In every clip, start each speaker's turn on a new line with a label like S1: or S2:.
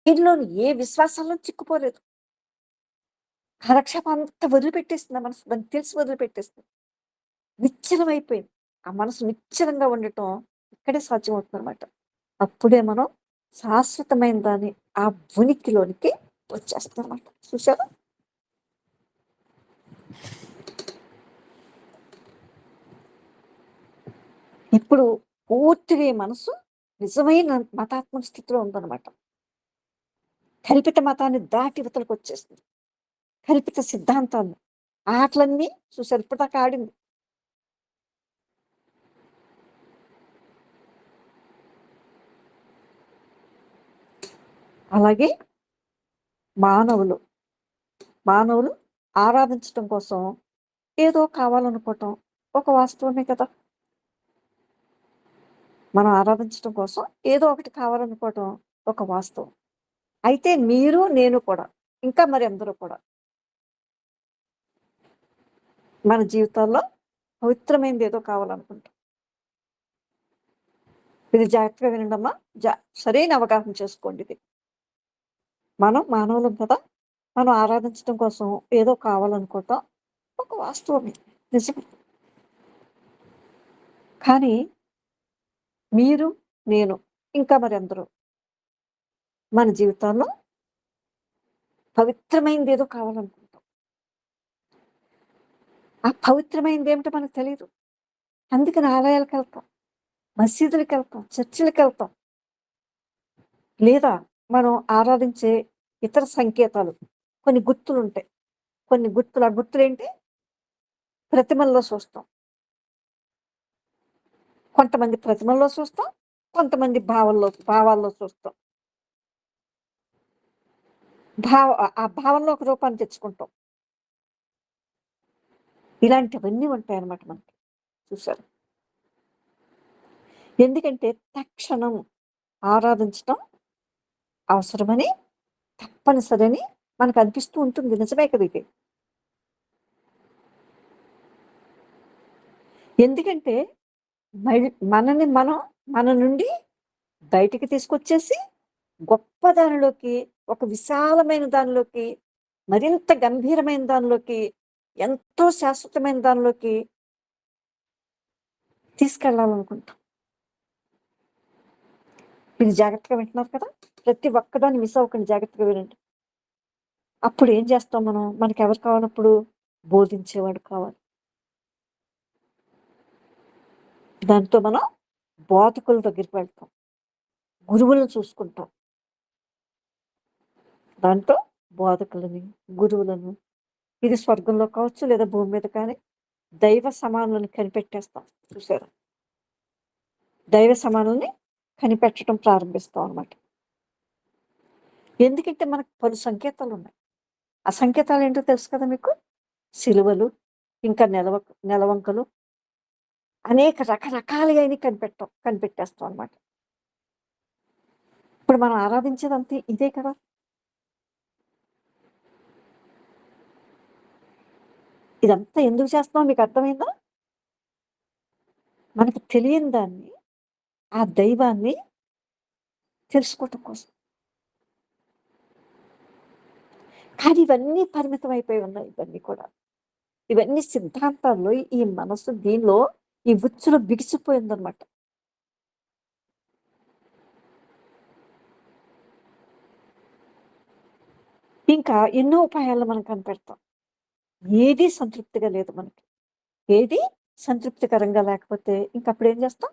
S1: దీనిలోని ఏ విశ్వాసంలో చిక్కుకోలేదు. కాలక్షేపం అంతా వదిలిపెట్టేసింది ఆ మనసు. దానికి తెలిసి వదిలిపెట్టేసింది. నిశ్చలమైపోయింది. ఆ మనసు నిశ్చలంగా ఉండటం ఇక్కడే సాధ్యమవుతుందనమాట. అప్పుడే మనం శాశ్వతమైన దాని ఆ ఉనికిలోనికి వచ్చేస్తామన్నమాట. చూసారా? ఇప్పుడు పూర్తిగా ఈ మనసు నిజమైన మతాత్మక స్థితిలో ఉందనమాట. కల్పిత మతాన్ని దాటి ఇవతలకొచ్చేసింది. కల్పిత సిద్ధాంతాన్ని. ఆటలన్నీ చూసారు ఇప్పటిదాకా ఆడింది. అలాగే మానవులు, మానవులు ఆరాధించటం కోసం ఏదో కావాలనుకోవటం ఒక వాస్తవమే కదా! మనం ఆరాధించటం కోసం ఏదో ఒకటి కావాలనుకోవటం ఒక వాస్తవం. అయితే మీరు, నేను కూడా ఇంకా మరి అందరూ కూడా మన జీవితాల్లో పవిత్రమైనదేదో కావాలనుకుంటాం. ఇది జాగ్రత్తగా వినండమ్మా. సరైన అవగాహన చేసుకోండి ఇది. మనం మానవులం కదా! మనం ఆరాధించడం కోసం ఏదో కావాలనుకోవటం ఒక వాస్తవమే. నిజమే. కానీ మీరు, నేను ఇంకా మరి అందరూ మన జీవితాల్లో పవిత్రమైనదేదో కావాలనుకుంటాం. ఆ పవిత్రమైనదేమిటో మనకు తెలీదు. అందుకని ఆలయాలకెళ్తాం, మసీదులకెళ్తాం, చర్చిలకెళ్తాం. లేదా మనం ఆరాధించే ఇతర సంకేతాలు కొన్ని గుర్తులుంటాయి. కొన్ని గుర్తులు ఆ గుర్తులేంటి? ప్రతిమల్లో చూస్తాం. కొంతమంది ప్రతిమల్లో చూస్తాం. కొంతమంది భావాల్లో చూస్తాం. ఆ భావంలో ఒక రూపాన్ని తెచ్చుకుంటాం. ఇలాంటివన్నీ ఉంటాయన్నమాట మనకి. చూసారా? ఎందుకంటే తక్షణం ఆరాధించటం అవసరమని, తప్పనిసరని మనకనిపిస్తూ ఉంటుంది. నిజమే కదా ఇది. ఎందుకంటే మనని మనం మన నుండి బయటికి తీసుకొచ్చేసి గొప్ప దానిలోకి, ఒక విశాలమైన దానిలోకి, మరింత గంభీరమైన దానిలోకి, ఎంతో శాశ్వతమైన దానిలోకి తీసుకెళ్ళాలనుకుంటాం. మీరు జాగ్రత్తగా వింటున్నారు కదా! ప్రతి ఒక్కదాన్ని మిస్ అవ్వకండి, జాగ్రత్తగా వినండి. అప్పుడు ఏం చేస్తాం మనం? మనకెవరు కావాలప్పుడు? బోధించేవాడు కావాలి. దాంతో మనం బోధకుల దగ్గరికి వెళ్తాం. గురువులను చూసుకుంటాం. దాంట్లో బోధకులని, గురువులను ఇది స్వర్గంలో కావచ్చు, లేదా భూమి మీద కానీ దైవ సమానులను కనిపెట్టేస్తాం. చూసారా? దైవ సమానుల్ని కనిపెట్టడం ప్రారంభిస్తాం అన్నమాట. ఎందుకంటే మనకు పలు సంకేతాలున్నాయి. ఆ సంకేతాలేంటో తెలుసు కదా మీకు? సిలువలు, ఇంకా నెలవంకలు, అనేక రకరకాలుగా అయినయి కనిపెట్టేస్తాం అన్నమాట. ఇప్పుడు మనం ఆరాధించేదంతా ఇదే కదా! ఇదంతా ఎందుకు చేస్తున్నామో మీకు అర్థమైందా? మనకు తెలియని దాన్ని, ఆ దైవాన్ని తెలుసుకోవటం కోసం. కానీ ఇవన్నీ పరిమితం అయిపోయి ఉన్నాయి ఇవన్నీ కూడా. ఇవన్నీ సిద్ధాంతాల్లో ఈ మనసు దీనిలో ఈ ఉచ్చులో బిగిసిపోయిందనమాట. ఇంకా ఎన్నో ఉపాయాలు మనం కనిపెడతాం. ఏది సంతృప్తిగా లేదు మనకి. ఏది సంతృప్తికరంగా లేకపోతే ఇంకప్పుడేం చేస్తాం?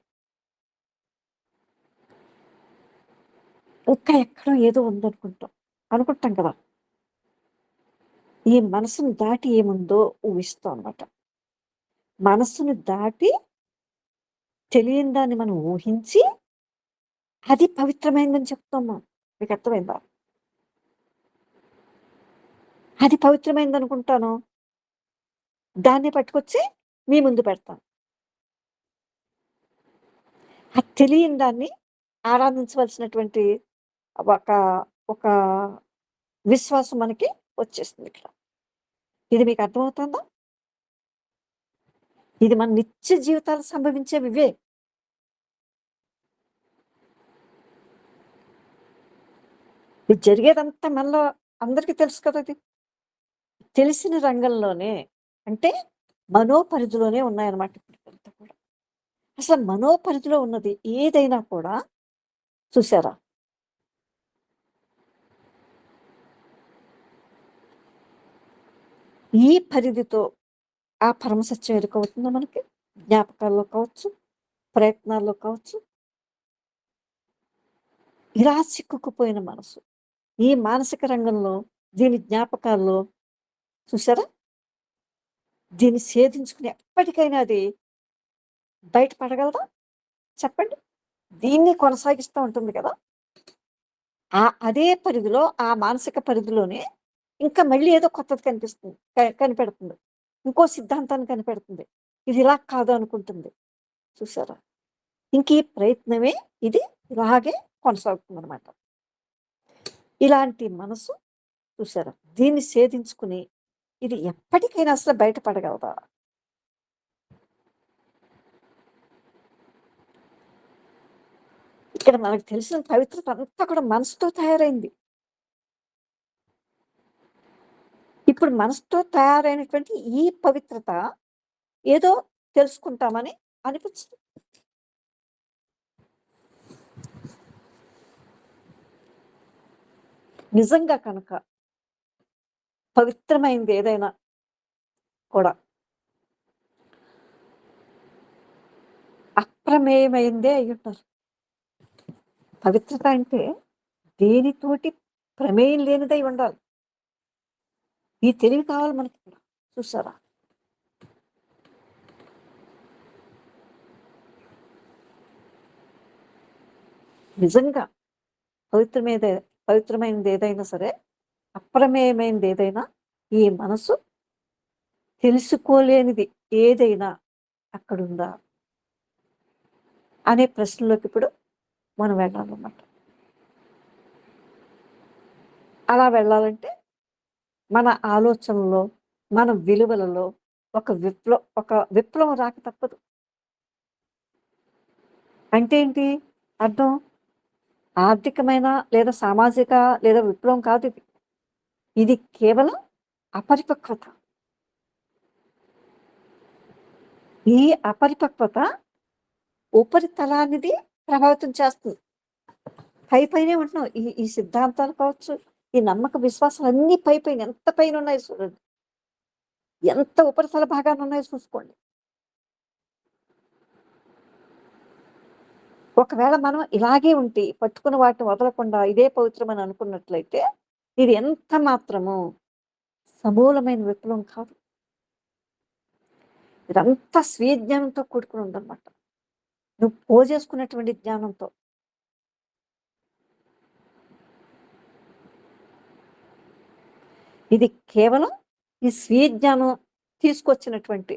S1: ఇంకా ఎక్కడో ఏదో ఉందనుకుంటాం. అనుకుంటాం కదా! ఈ మనసుని దాటి ఏముందో ఊహిస్తాం అనమాట. మనస్సుని దాటి తెలియని దాన్ని మనం ఊహించి, అది పవిత్రమైందని చెప్తాం మనం. మీకర్థమైందా? అది పవిత్రమైందనుకుంటాను. దాన్ని పట్టుకొచ్చి మీ ముందు పెడతాను. ఆ తెలియని దాన్ని ఆరాధించవలసినటువంటి ఒక, ఒక విశ్వాసం మనకి వచ్చేస్తుందిక్కడ. ఇది మీకు అర్థమవుతుందా? ఇది మన నిత్య జీవితాల్లో సంభవించేవివే. ఇది జరిగేదంతా మనలో అందరికీ తెలుసు కదా అది. తెలిసిన రంగంలోనే అంటే మనోపరిధిలోనే ఉన్నాయన్నమాట ఇప్పుడంతా కూడా. అసలు మనోపరిధిలో ఉన్నది ఏదైనా కూడా చూసారా? ఈ పరిధితో ఆ పరమసత్యం ఎరుకవుతుందా మనకి? జ్ఞాపకాల్లో కావచ్చు, ప్రయత్నాల్లో కావచ్చు. ఇలా చిక్కుకుపోయిన మనసు. ఈ మానసిక రంగంలో దీని జ్ఞాపకాల్లో చూసారా? దీన్ని ఛేదించుకుని ఎప్పటికైనా అది బయట పడగలదా? చెప్పండి. దీన్ని కొనసాగిస్తా ఉంటుంది కదా! అదే పరిధిలో, ఆ మానసిక పరిధిలోనే ఇంకా మళ్ళీ ఏదో కొత్తది కనిపిస్తుంది. కనిపెడుతుంది. ఇంకో సిద్ధాంతాన్ని కనిపెడుతుంది. ఇది ఇలా కాదు అనుకుంటుంది. చూసారా? ఇంక ఈ ప్రయత్నమే ఇది ఇలాగే కొనసాగుతుందనమాట. ఇలాంటి మనసు చూసారా? దీన్ని ఛేదించుకుని ఇది ఎప్పటికైనా అసలు బయట పడగలదా? ఇక్కడ మనకు తెలిసిన పవిత్రత అంతా కూడా మనసుతో తయారైంది. ఇప్పుడు మనసుతో తయారైనటువంటి ఈ పవిత్రత ఏదో తెలుసుకుంటామని అనిపించదు. నిజంగా కనుక పవిత్రమైంది ఏదైనా కూడా అప్రమేయమైందే అయ్యుంటారు. పవిత్రత అంటే దేనితోటి ప్రమేయం లేనిదై ఉండాలి. ఈ తెలివి కావాలి మనకి కూడా. చూసారా? నిజంగా పవిత్రమైనది ఏదైనా సరే, అప్రమేయమైనది ఏదైనా, ఈ మనసు తెలుసుకోలేనిది ఏదైనా అక్కడుందా? అనే ప్రశ్నలోకి ఇప్పుడు మనం వెళ్ళాలన్నమాట. అలా వెళ్ళాలంటే మన ఆలోచనలో, మన విలువలలో ఒక విప్లవం రాక తప్పదు. అంటే ఏంటి అర్థం? ఆర్థికమైన లేదా సామాజిక లేదా విప్లవం కాదు ఇది. ఇది కేవలం అపరిపక్వత. ఈ అపరిపక్వత ఉపరితలానిది ప్రభావితం చేస్తుంది. పైనే ఉంటున్నాం. ఈ సిద్ధాంతాలు కావచ్చు, ఈ నమ్మక విశ్వాసాలు అన్నీ పైన ఎంత పైన ఉన్నాయి చూడండి. ఎంత ఉపరితల భాగాన ఉన్నాయో చూసుకోండి. ఒకవేళ మనం ఇలాగే ఉంటే పట్టుకున్న వాటిని వదలకుండా ఇదే పవిత్రమని అనుకున్నట్లయితే ఇది ఎంత మాత్రము సమూలమైన విప్లవం కాదు. ఇదంతా స్వీయ జ్ఞానంతో కూడుకుని ఉందన్నమాట. నువ్వు పోజేసుకున్నటువంటి జ్ఞానంతో. ఇది కేవలం ఈ స్వీయ జ్ఞానం తీసుకొచ్చినటువంటి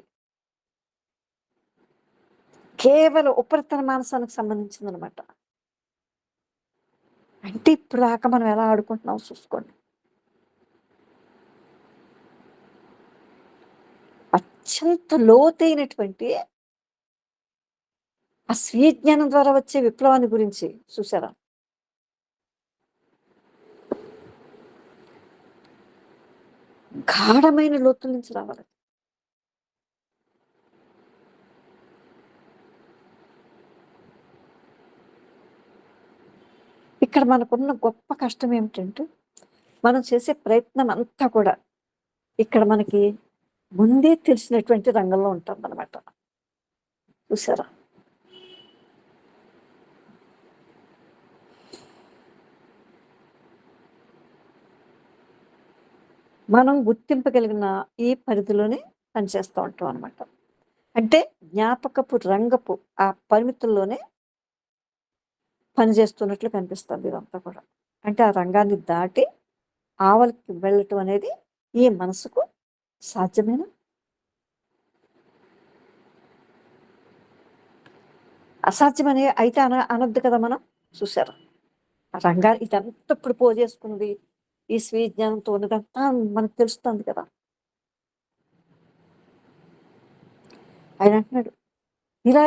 S1: కేవలం ఉపరితల మానసానికి సంబంధించిందనమాట. అంటే ఇప్పుడు దాకా మనం ఎలా ఆడుకుంటున్నాం చూసుకోండి. అత్యంత లోతైనటువంటి ఆ స్వీయ జ్ఞానం ద్వారా వచ్చే విప్లవాన్ని గురించి చూసారా? గాఢమైన లోతుల నుంచి రావాలి. ఇక్కడ మనకున్న గొప్ప కష్టం ఏమిటంటే మనం చేసే ప్రయత్నం అంతా కూడా ఇక్కడ మనకి ముందే తెలిసినటువంటి రంగంలో ఉంటాం అన్నమాట. చూసారా? మనం గుర్తింపగలిగిన ఈ పరిధిలోనే పనిచేస్తూ ఉంటాం అనమాట. అంటే జ్ఞాపకపు రంగపు ఆ పరిమితుల్లోనే పనిచేస్తున్నట్లు కనిపిస్తుంది ఇదంతా కూడా. అంటే ఆ రంగాన్ని దాటి ఆవలికి వెళ్ళటం అనేది ఈ మనసుకు సాధ్యమేనా? అసాధ్యమనే అయితే అనొద్దు కదా మనం. చూసారా? ఆ రంగాన్ని ఇదంతా ఇప్పుడు పోజేసుకుంది ఈ స్వీయ జ్ఞానంతో ఉన్నదంతా మనకు తెలుస్తుంది కదా. ఆయన అంటున్నాడు ఇలా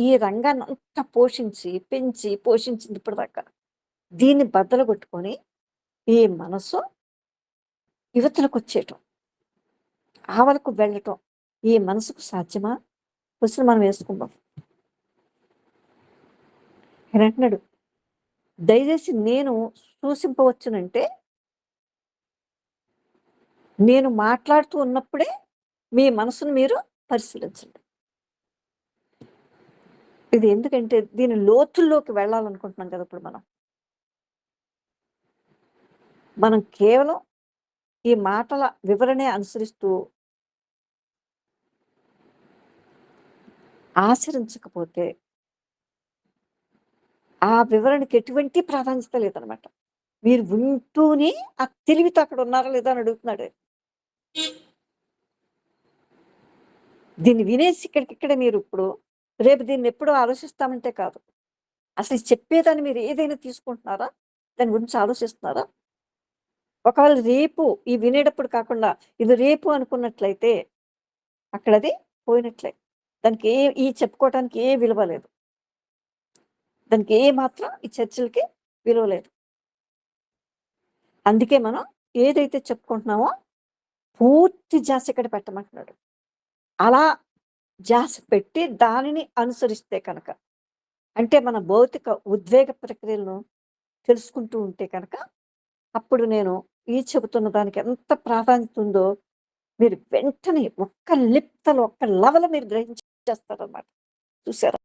S1: ఈ రంగాన్ని అంతా పోషించి పెంచి పోషించింది ఇప్పటిదాకా దీన్ని బద్దలు కొట్టుకొని ఈ మనసు యువతలకొచ్చేయటం, ఆవలకు వెళ్ళటం ఈ మనసుకు సాధ్యమా? క్వెషన్ మనం వేసుకుందాం. ఆయన అంటున్నాడు, దయచేసి నేను సూచింపవచ్చునంటే, నేను మాట్లాడుతూ ఉన్నప్పుడే మీ మనసును మీరు పరిశీలించండి. ఇది ఎందుకంటే దీని లోతుల్లోకి వెళ్ళాలనుకుంటున్నాం కదా ఇప్పుడు మనం. మనం కేవలం ఈ మాటల వివరణే అనుసరిస్తూ ఆచరించకపోతే ఆ వివరణకి ఎటువంటి ప్రాధాన్యత లేదనమాట. మీరు వింటూనే ఆ తెలివితో అక్కడ ఉన్నారా లేదా అని అడుగుతున్నాడు. దీన్ని వినేసి ఇక్కడికిక్కడే మీరు ఇప్పుడు రేపు దీన్ని ఎప్పుడో ఆలోచిస్తామంటే కాదు. అసలు చెప్పేదాన్ని మీరు ఏదైనా తీసుకుంటున్నారా? దాని గురించి ఆలోచిస్తున్నారా? ఒకవేళ రేపు ఈ వినేటప్పుడు కాకుండా ఇది రేపు అనుకున్నట్లయితే అక్కడది పోయినట్లే. దానికి ఈ చెప్పుకోవటానికి ఏ విలువ లేదు. దానికి ఏ మాత్రం ఈ చర్చలకి విలువ లేదు. అందుకే మనం ఏదైతే చెప్పుకుంటున్నామో పూర్తి ధ్యాస ఇక్కడ పెట్టమంటున్నాడు. అలా ధ్యాస పెట్టి దానిని అనుసరిస్తే కనుక, అంటే మన భౌతిక ఉద్వేగ ప్రక్రియలను తెలుసుకుంటూ ఉంటే కనుక, అప్పుడు నేను ఈ చెబుతున్న దానికి ఎంత ప్రాధాన్యత ఉందో మీరు వెంటనే ఒక్క లిప్తలో, ఒక్క లవల మీరు గ్రహించేస్తారనమాట. చూసారా?